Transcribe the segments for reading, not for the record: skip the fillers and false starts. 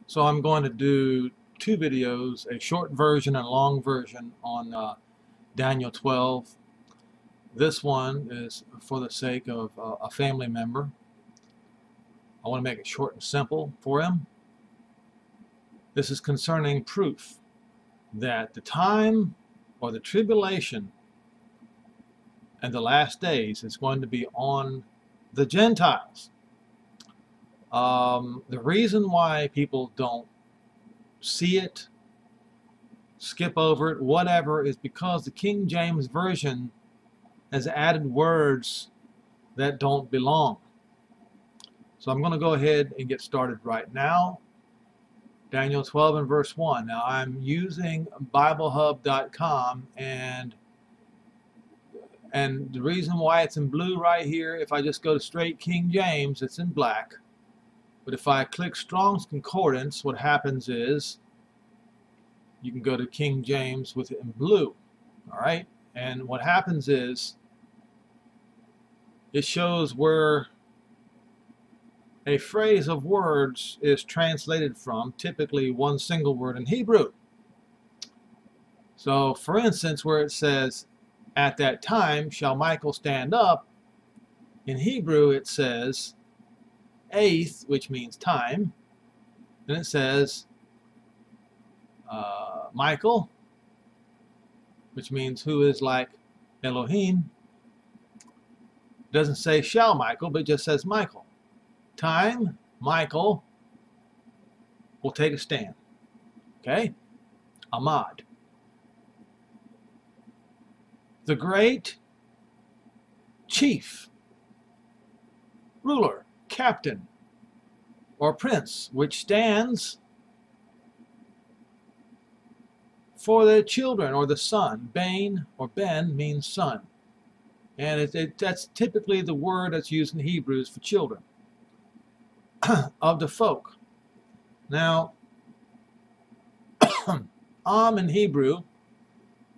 So I'm going to do two videos, a short version and a long version on Daniel 12. This one is for the sake of a family member. I want to make it short and simple for him. This is concerning proof that the time or the tribulation and the last days is going to be on the Gentiles. The reason why people don't see it, skip over it, whatever, is because the King James Version has added words that don't belong. So I'm going to go ahead and get started right now. Daniel 12 and verse 1. Now I'm using BibleHub.com, and the reason why it's in blue right here, if I just go to straight King James, it's in black. But if I click Strong's Concordance, what happens is you can go to King James with it in blue. All right? And what happens is it shows where a phrase of words is translated from, typically one single word in Hebrew. So, for instance, where it says, "At that time shall Michael stand up," in Hebrew it says, eighth, which means time, and it says Michael, which means who is like Elohim. It doesn't say shall Michael, but it just says Michael. Time, Michael will take a stand. Okay? Ahmad. The great chief, ruler, captain, or prince, which stands for the children or the son. Bain or Ben means son. And that's typically the word that's used in Hebrews for children. Of the folk. Now, in Hebrew,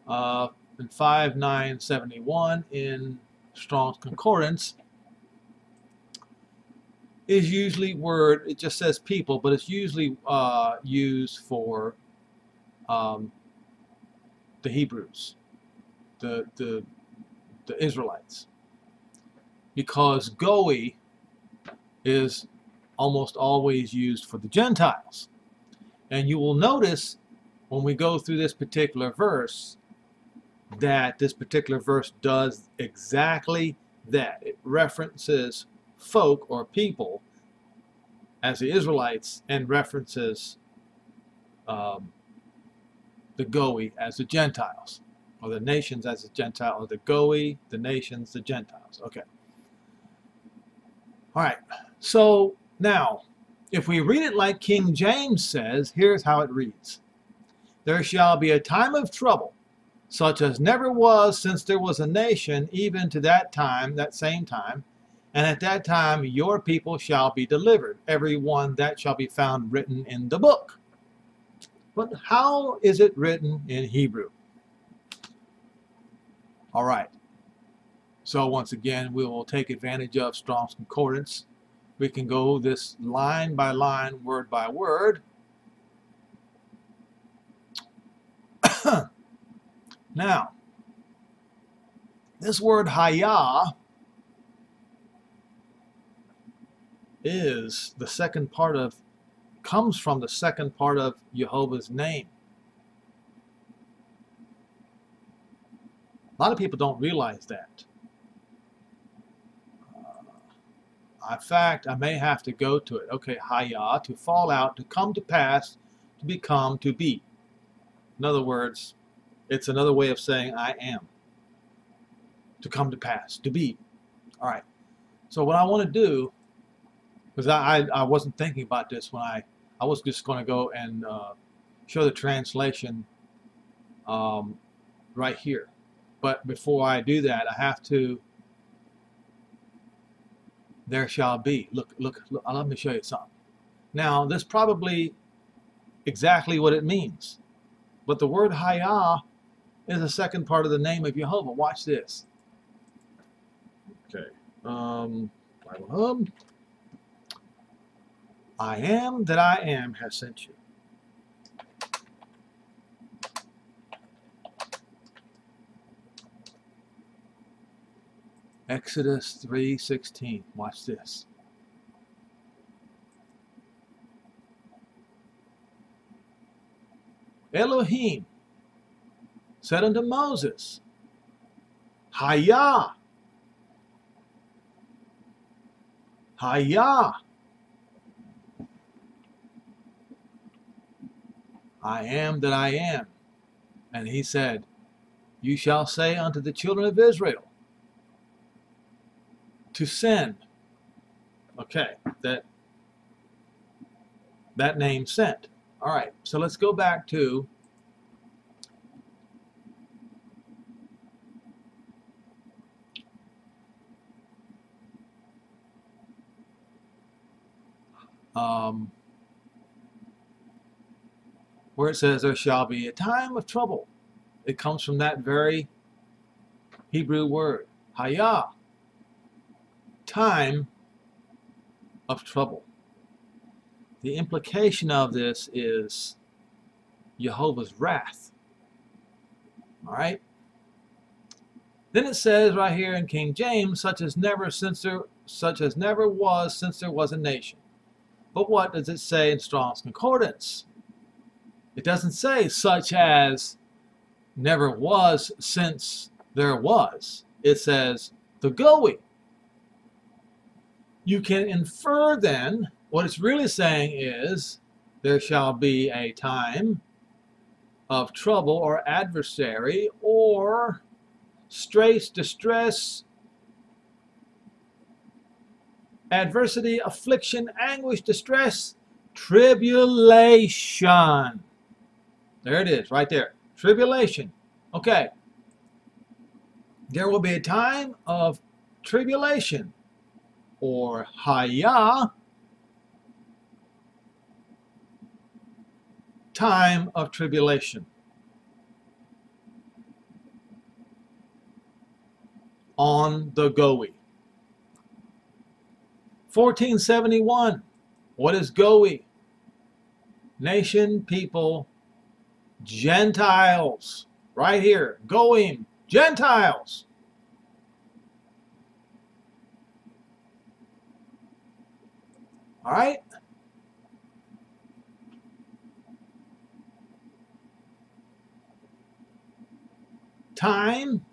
in 5971 in Strong's Concordance, is usually word, it just says people, but it's usually used for the Hebrews, the Israelites, because Goy is almost always used for the Gentiles. And you will notice when we go through this particular verse that this particular verse does exactly that. It references folk or people as the Israelites and references the Goy as the Gentiles, or the nations as the Gentiles, or the Goy, the nations, the Gentiles. Okay. All right. So now, if we read it like King James says, here's how it reads. There shall be a time of trouble, such as never was since there was a nation, even to that time, that same time. And at that time your people shall be delivered, every one that shall be found written in the book. But how is it written in Hebrew? All right. So once again, we will take advantage of Strong's Concordance. We can go this line by line, word by word. Now, this word Hayah is the second part of, comes from the second part of Jehovah's name. A lot of people don't realize that. In fact, I may have to go to it. Okay, Hayah, to fall out, to come to pass, to become, to be. In other words, it's another way of saying I am. To come to pass, to be. All right. So what I want to do, because I wasn't thinking about this when I was just going to go and show the translation right here. But before I do that, I have to, there shall be. Look, let me show you something. Now, this probably exactly what it means. But the word Hayah is the second part of the name of Jehovah. Watch this. Okay. Bible Hub. I am that I am has sent you. Exodus 3:16. Watch this. Elohim said unto Moses, Hayah, Hayah, I am that I am. And he said, you shall say unto the children of Israel to send. Okay, that name sent. All right, so let's go back to where it says there shall be a time of trouble. It comes from that very Hebrew word, hayah, time of trouble. The implication of this is Jehovah's wrath. All right. Then it says right here in King James, such as never was since there was a nation. But what does it say in Strong's Concordance? It doesn't say such as never was since there was. It says the going. You can infer then what it's really saying is there shall be a time of trouble or adversary or straits, distress, adversity, affliction, anguish, distress, tribulation. There it is, right there. Tribulation. Okay. There will be a time of tribulation, or hayah, time of tribulation. On the Goey. 1471. What is Goey? Nation, people, Gentiles. Right here. Goyim. Gentiles. All right. Time.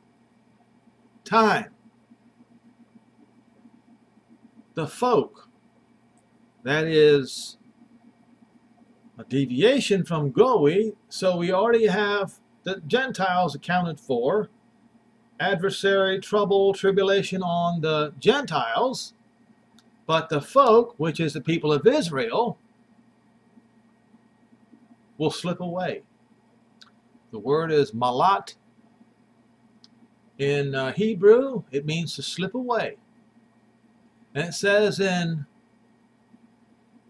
The folk. That is a deviation from Goey, so we already have the Gentiles accounted for. Adversary, trouble, tribulation on the Gentiles. But the folk, which is the people of Israel, will slip away. The word is malat. In Hebrew, it means to slip away. And it says in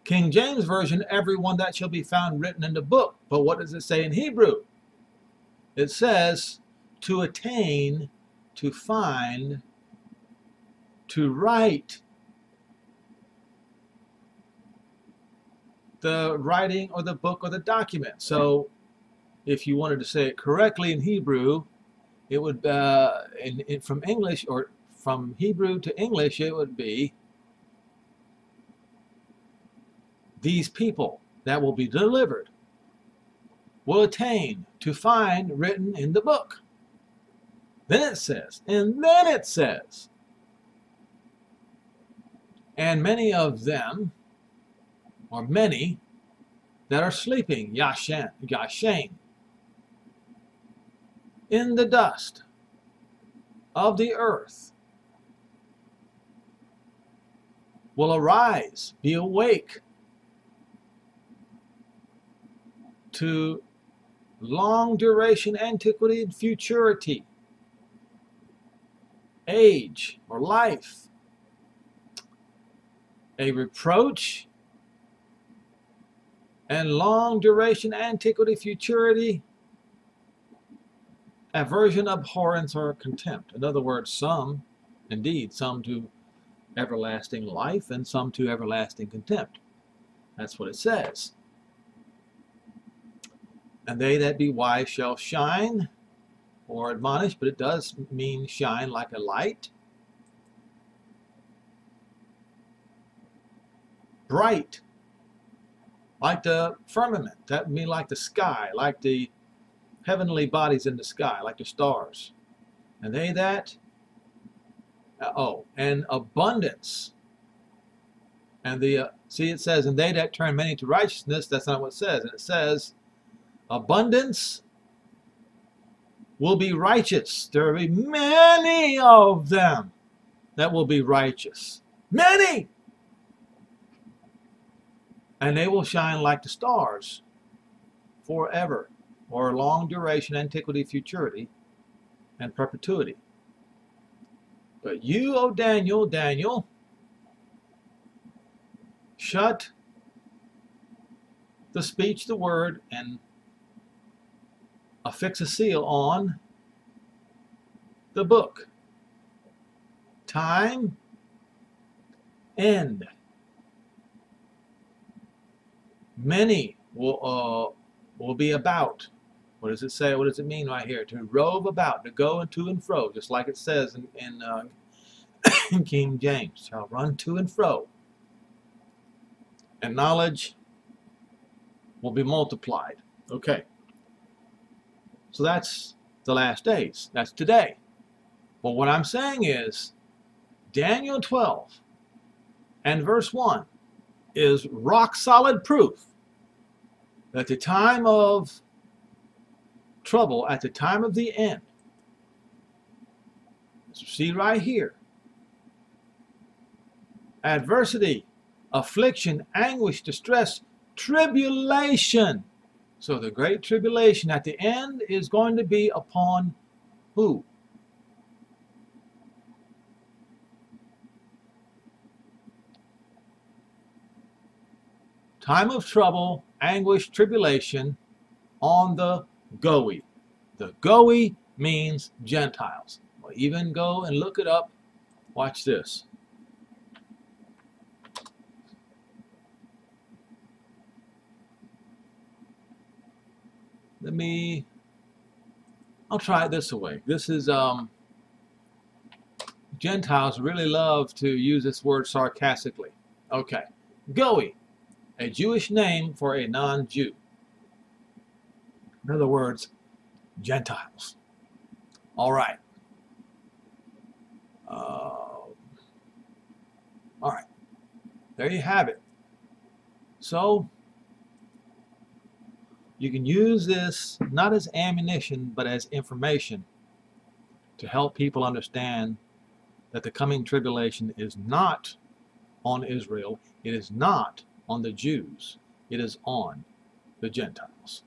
King James Version, everyone that shall be found written in the book. But what does it say in Hebrew? It says to attain, to find, to write. The writing or the book or the document. So if you wanted to say it correctly in Hebrew, it would from English or from Hebrew to English, it would be these people that will be delivered will attain to find written in the book. Then it says, and many of them, or many, that are sleeping, yashen, in the dust of the earth, will arise, be awake to long duration, antiquity, and futurity, age or life, a reproach, and long duration, antiquity, futurity, aversion, abhorrence, or contempt. In other words, some to everlasting life and some to everlasting contempt. That's what it says. And they that be wise shall shine, or admonish, but it does mean shine like a light. Bright, like the firmament. That would mean like the sky, like the heavenly bodies in the sky, like the stars. And they that, and abundance. And see, it says, and they that turn many to righteousness. That's not what it says. And it says, abundance will be righteous. There will be many of them that will be righteous. Many! And they will shine like the stars forever, or long duration, antiquity, futurity, and perpetuity. But you, O Daniel, Daniel, shut the speech, the word, and affix a seal on the book. Time, end. Many will be about. What does it say? What does it mean right here? To rove about, to go to and fro, just like it says in King James. Shall run to and fro. And knowledge will be multiplied. Okay. So that's the last days. That's today. But what I'm saying is, Daniel 12 and verse 1 is rock solid proof that the time of trouble, at the time of the end, see right here, adversity, affliction, anguish, distress, tribulation. So the great tribulation at the end is going to be upon who? Time of trouble, anguish, tribulation on the Goy. The Goy means Gentiles. Well, even go and look it up. Watch this. I'll try it this way. This is, Gentiles really love to use this word sarcastically. Okay. Goy, a Jewish name for a non-Jew. In other words, Gentiles. All right. All right. There you have it. So, you can use this not as ammunition, but as information to help people understand that the coming tribulation is not on Israel. It is not on the Jews. It is on the Gentiles.